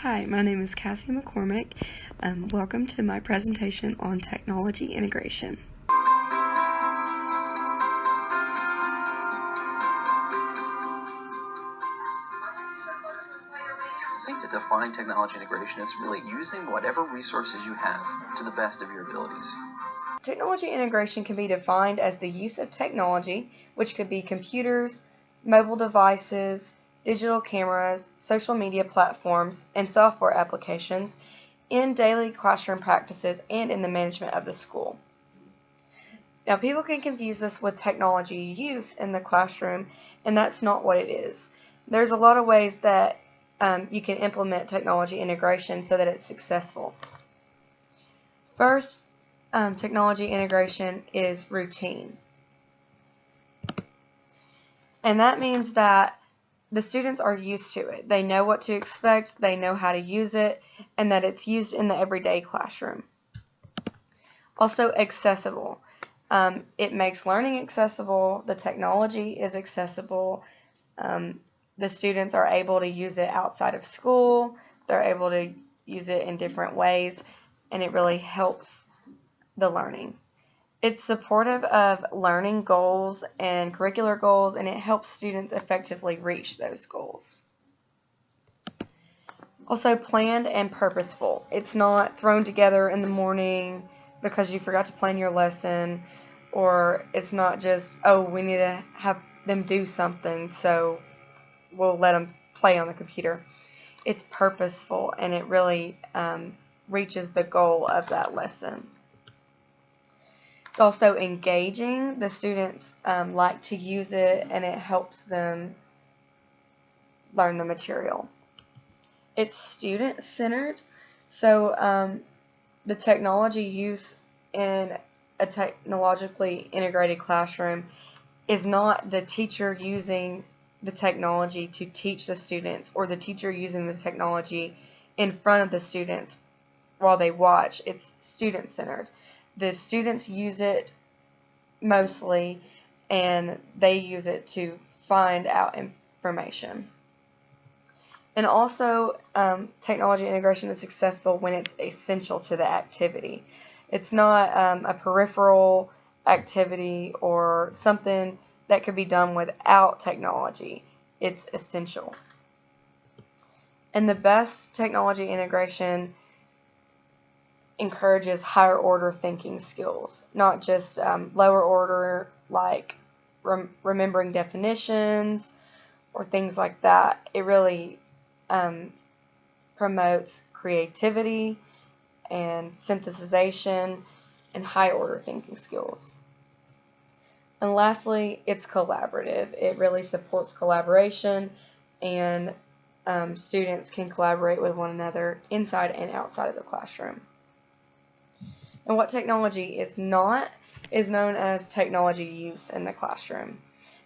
Hi, my name is Cassie McCormick. Welcome to my presentation on technology integration. I think to define technology integration, it's really using whatever resources you have to the best of your abilities. Technology integration can be defined as the use of technology, which could be computers, mobile devices, digital cameras, social media platforms, and software applications in daily classroom practices and in the management of the school. Now, people can confuse this with technology use in the classroom, and that's not what it is. There's a lot of ways that you can implement technology integration so that it's successful. First, technology integration is routine. And that means that the students are used to it. They know what to expect, they know how to use it, and that it's used in the everyday classroom. Also, accessible. It makes learning accessible, the technology is accessible, the students are able to use it outside of school, they're able to use it in different ways, and it really helps the learning. It's supportive of learning goals and curricular goals, and it helps students effectively reach those goals. Also, planned and purposeful. It's not thrown together in the morning because you forgot to plan your lesson, or it's not just, oh, we need to have them do something, so we'll let them play on the computer. It's purposeful, and it really reaches the goal of that lesson. It's also engaging. The students like to use it, and it helps them learn the material. It's student-centered, so the technology use in a technologically integrated classroom is not the teacher using the technology to teach the students or the teacher using the technology in front of the students while they watch. It's student-centered. The students use it mostly, and they use it to find out information. And also, technology integration is successful when it's essential to the activity. It's not a peripheral activity or something that could be done without technology. It's essential. And the best technology integration encourages higher order thinking skills, not just lower order like remembering definitions or things like that. It really promotes creativity and synthesization and high order thinking skills. And lastly, it's collaborative. It really supports collaboration, and students can collaborate with one another inside and outside of the classroom. And what technology is not is known as technology use in the classroom.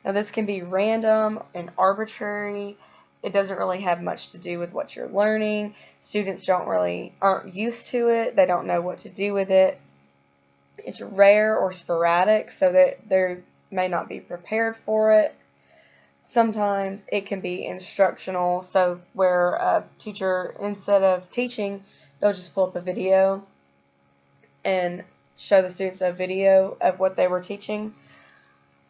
Now, this can be random and arbitrary. It doesn't really have much to do with what you're learning. Students aren't used to it. They don't know what to do with it. It's rare or sporadic, so that they may not be prepared for it. Sometimes it can be instructional, so where a teacher, instead of teaching, they'll just pull up a video and show the students a video of what they were teaching.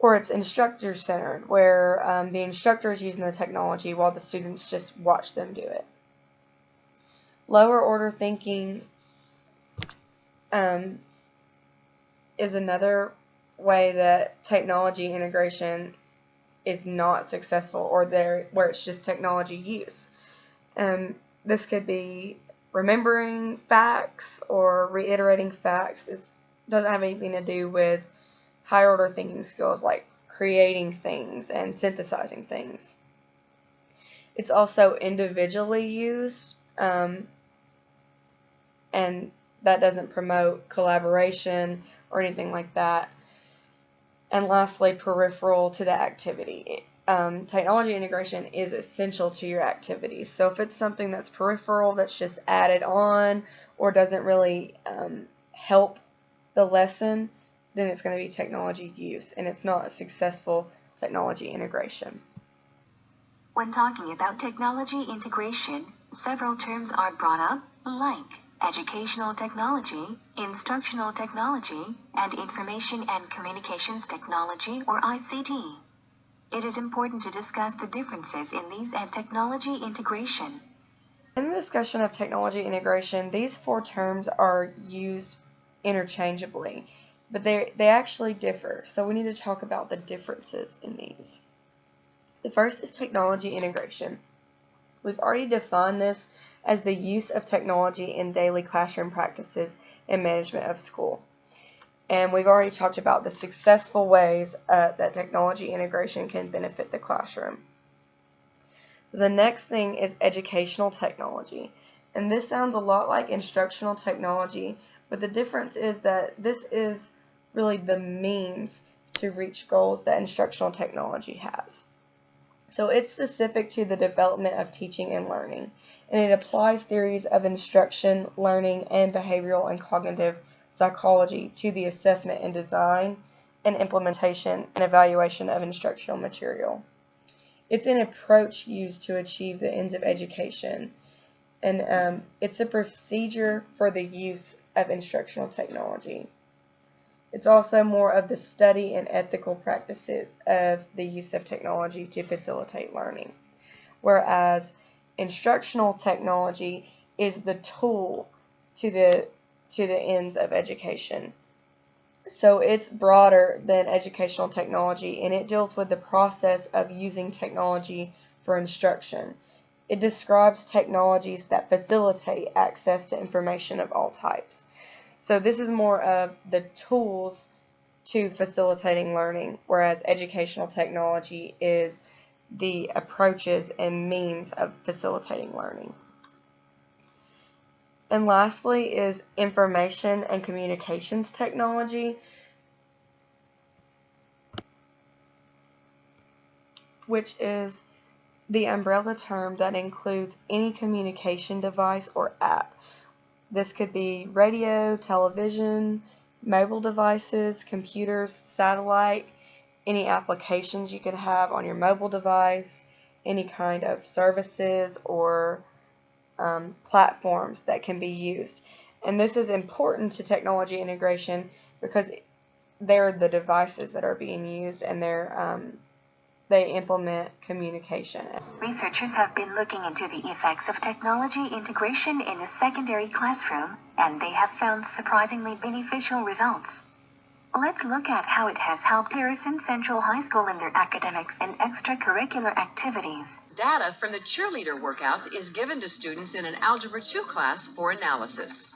Or it's instructor-centered, where the instructor is using the technology while the students just watch them do it. Lower order thinking is another way that technology integration is not successful, or where it's just technology use. This could be remembering facts or reiterating facts. It doesn't have anything to do with higher order thinking skills like creating things and synthesizing things. It's also individually used, and that doesn't promote collaboration or anything like that. And lastly, peripheral to the activity. Technology integration is essential to your activities. So if it's something that's peripheral, that's just added on, or doesn't really help the lesson, then it's going to be technology use, and it's not a successful technology integration. When talking about technology integration, Several terms are brought up, like educational technology, instructional technology, and information and communications technology, or ICT. It is important to discuss the differences in these and technology integration. In the discussion of technology integration, these four terms are used interchangeably, but they actually differ, so we need to talk about the differences in these. The first is technology integration. We've already defined this as the use of technology in daily classroom practices and management of school. And we've already talked about the successful ways that technology integration can benefit the classroom. The next thing is educational technology. And this sounds a lot like instructional technology, but the difference is that this is really the means to reach goals that instructional technology has. So it's specific to the development of teaching and learning, and it applies theories of instruction, learning, and behavioral and cognitive psychology to the assessment and design and implementation and evaluation of instructional material. It's an approach used to achieve the ends of education, and it's a procedure for the use of instructional technology. It's also more of the study and ethical practices of the use of technology to facilitate learning, whereas instructional technology is the tool to the ends of education. So it's broader than educational technology, and it deals with the process of using technology for instruction. It describes technologies that facilitate access to information of all types. So this is more of the tools to facilitating learning, whereas educational technology is the approaches and means of facilitating learning. And lastly is information and communications technology, which is the umbrella term that includes any communication device or app. This could be radio, television, mobile devices, computers, satellite, any applications you could have on your mobile device, any kind of services or platforms that can be used. And this is important to technology integration because they're the devices that are being used, and they implement communication. Researchers have been looking into the effects of technology integration in the secondary classroom, and they have found surprisingly beneficial results. Let's look at how it has helped Harrison Central High School in their academics and extracurricular activities. Data from the cheerleader workouts is given to students in an Algebra 2 class for analysis.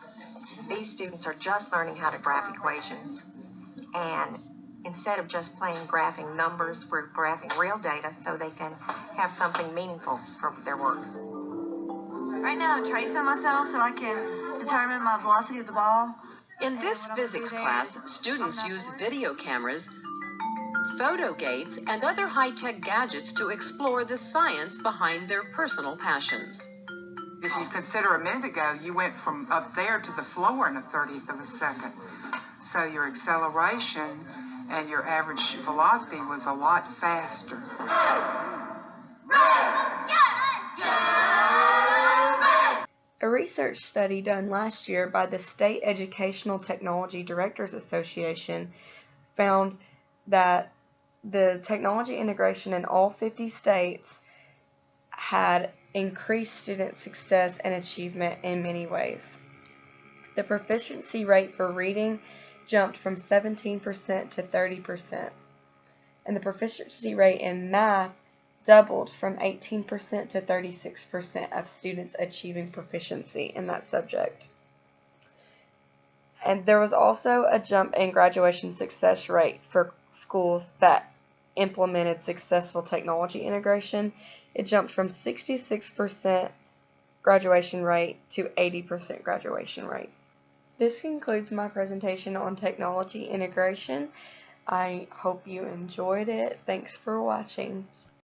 These students are just learning how to graph equations, and instead of just plain graphing numbers, we're graphing real data so they can have something meaningful for their work. Right now I'm tracing myself so I can determine my velocity of the ball. In this physics class, students use video cameras, photo gates, and other high-tech gadgets to explore the science behind their personal passions. If you consider a minute ago, you went from up there to the floor in a 30th of a second. So your acceleration and your average velocity was a lot faster. A research study done last year by the State Educational Technology Directors Association found that the technology integration in all 50 states had increased student success and achievement in many ways. The proficiency rate for reading jumped from 17% to 30%, and the proficiency rate in math doubled from 18% to 36% of students achieving proficiency in that subject. And there was also a jump in graduation success rate for schools that implemented successful technology integration. It jumped from 66% graduation rate to 80% graduation rate. This concludes my presentation on technology integration. I hope you enjoyed it. Thanks for watching.